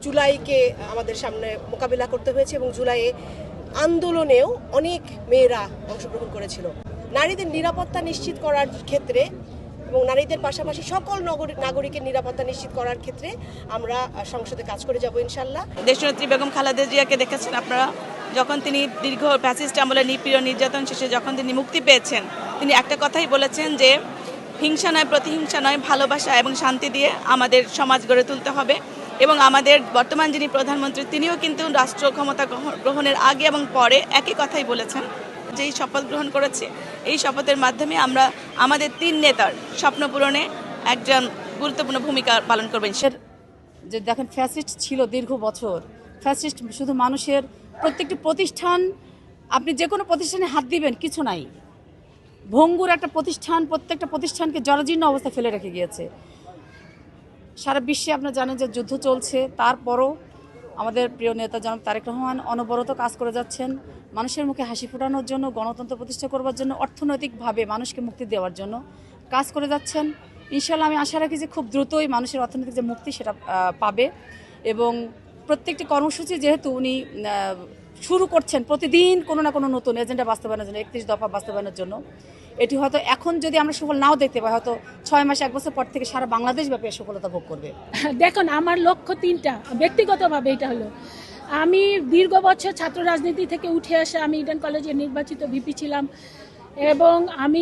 জুলাইকে আমাদের সামনে মোকাবিলা করতে হয়েছে এবং জুলাইয়ে আন্দোলনেও অনেক মেয়েরা অংশগ্রহণ করেছিল। নারীদের নিরাপত্তা নিশ্চিত করার ক্ষেত্রে এবং নারীদের পাশাপাশি সকল নাগরিকের নিরাপত্তা নিশ্চিত করার ক্ষেত্রে আমরা সংসদে কাজ করে যাব ইনশাল্লাহ। দেশনেত্রী বেগম খালেদা জিয়াকে দেখেছেন আপনারা, যখন তিনি দীর্ঘ ফ্যাসিস্ট আমলে নিপীড়ন নির্যাতন শেষে যখন তিনি মুক্তি পেয়েছেন, তিনি একটা কথাই বলেছেন যে হিংসা নয়, প্রতিহিংসা নয়, ভালোবাসা এবং শান্তি দিয়ে আমাদের সমাজ গড়ে তুলতে হবে। এবং আমাদের বর্তমান যিনি প্রধানমন্ত্রী, তিনিও কিন্তু রাষ্ট্র ক্ষমতা গ্রহণের আগে এবং পরে একই কথাই বলেছেন। যেই শপথ গ্রহণ করেছে, এই শপথের মাধ্যমে আমরা আমাদের 3 নেতার স্বপ্ন পূরণে একজন গুরুত্বপূর্ণ ভূমিকা পালন করবেন। যে দেখেন, ফ্যাসিস্ট ছিল দীর্ঘ বছর। ফ্যাসিস্ট শুধু মানুষের প্রত্যেকটি প্রতিষ্ঠান, আপনি যে কোনো প্রতিষ্ঠানে হাত দিবেন কিছু নাই, ভঙ্গুর একটা প্রতিষ্ঠান, প্রত্যেকটা প্রতিষ্ঠানকে জরাজীর্ণ অবস্থায় ফেলে রেখে গিয়েছে। সারা বিশ্বে আপনারা জানেন যে যুদ্ধ চলছে, তারপরও আমাদের প্রিয় নেতা জনাব তারেক রহমান অনবরত কাজ করে যাচ্ছেন মানুষের মুখে হাসি ফোটানোর জন্য, গণতন্ত্র প্রতিষ্ঠা করবার জন্য, অর্থনৈতিকভাবে মানুষকে মুক্তি দেওয়ার জন্য কাজ করে যাচ্ছেন। ইনশাআল্লাহ আমি আশা রাখি যে খুব দ্রুতই মানুষের অর্থনৈতিক যে মুক্তি সেটা পাবে। এবং প্রত্যেকটি কর্মসূচি যেহেতু উনি শুরু করছেন প্রতিদিন কোনো না কোনো নতুন এজেন্ডা বাস্তবায়নের জন্য, 31 দফা বাস্তবায়নের জন্য, এটি হয়তো এখন যদি আমরা সফল নাও দেখতে পাই, হয়তো 6 মাস 1 বছর পর থেকে সারা বাংলাদেশ ব্যাপী সফলতা ভোগ করবে। দেখুন, আমার লক্ষ্য 3টা। ব্যক্তিগতভাবে এটা হলো, আমি দীর্ঘ বছর ছাত্র রাজনীতি থেকে উঠে আসা, আমি ইডেন কলেজে নির্বাচিত ভিপি ছিলাম এবং আমি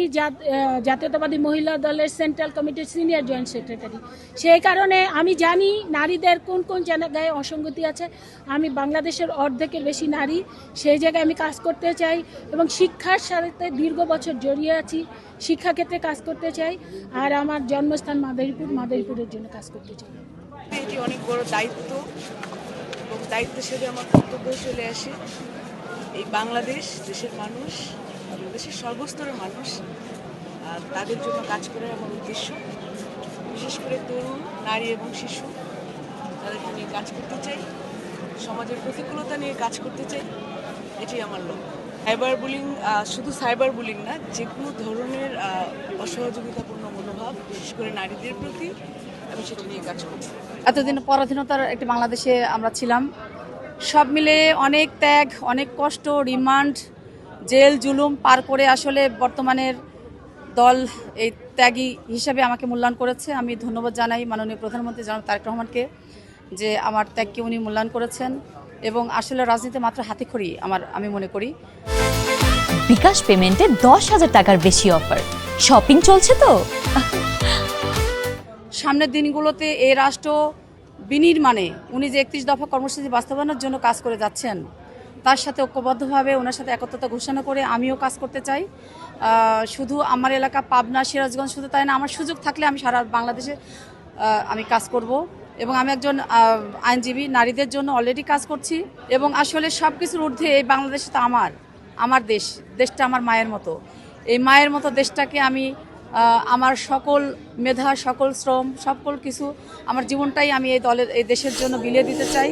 জাতীয়তাবাদী মহিলা দলের সেন্ট্রাল কমিটির সিনিয়র জয়েন্ট সেক্রেটারি। সেই কারণে আমি জানি নারীদের কোন কোন জায়গায় অসঙ্গতি আছে। আমি বাংলাদেশের অর্ধেকের বেশি নারী, সেই জায়গায় আমি কাজ করতে চাই এবং শিক্ষার সাথে দীর্ঘ বছর জড়িয়ে আছি, শিক্ষাক্ষেত্রে কাজ করতে চাই। আর আমার জন্মস্থান মাদারীপুরের জন্য কাজ করতে চাই। এটি অনেক বড় দায়িত্ব এবং দায়িত্বের সাথে আমার কর্তব্য চলে আসে। এই বাংলাদেশ দেশের মানুষ, দেশের সর্বস্তরের মানুষ, তাদের জন্য কাজ করার আমার উদ্দেশ্য। বিশেষ করে তরুণ, নারী এবং শিশু, তাদেরকে নিয়ে কাজ করতে চাই, সমাজের প্রতিকূলতা নিয়ে কাজ করতে চাই, এটি আমার লক্ষ্য। সাইবার বুলিং, শুধু সাইবার বুলিং না, যে কোনো ধরনের অসহযোগিতাপূর্ণ মনোভাব, বিশেষ করে নারীদের প্রতি, আমি সেটা নিয়ে কাজ করব। এতদিন পরাধীনতার একটি বাংলাদেশে আমরা ছিলাম, সব মিলে অনেক ত্যাগ, অনেক কষ্ট, রিমান্ড, জেল জুলুম পার করে আসলে বর্তমানের দল এই ত্যাগী হিসাবে আমাকে মূল্যায়ন করেছে। আমি ধন্যবাদ জানাই মাননীয় প্রধানমন্ত্রী জনাব তারেক রহমানকে, যে আমার ত্যাগকে উনি মূল্যায়ন করেছেন। এবং আসলে রাজনীতি মাত্র হাতেখড়ি আমি মনে করি। বিকাশ পেমেন্টে 10,000 টাকার বেশি অফার, শপিং চলছে তো। সামনের দিনগুলোতে এই রাষ্ট্র বিনির্মাণে উনি যে 31 দফা কর্মসূচি বাস্তবায়নের জন্য কাজ করে যাচ্ছেন, তার সাথে ঐক্যবদ্ধভাবে ওনার সাথে একত্রতা ঘোষণা করে আমিও কাজ করতে চাই। শুধু আমার এলাকা পাবনা, সিরাজগঞ্জ শুধু তাই না, আমার সুযোগ থাকলে আমি সারা বাংলাদেশে আমি কাজ করব। এবং আমি একজন আইনজীবী, নারীদের জন্য অলরেডি কাজ করছি। এবং আসলে সব কিছুর ঊর্ধ্বে এই বাংলাদেশ তো আমার দেশটা আমার মায়ের মতো। এই মায়ের মতো দেশটাকে আমি আমার সকল মেধা, সকল শ্রম, সকল কিছু, আমার জীবনটাই আমি এই দেশের জন্য বিলিয়ে দিতে চাই।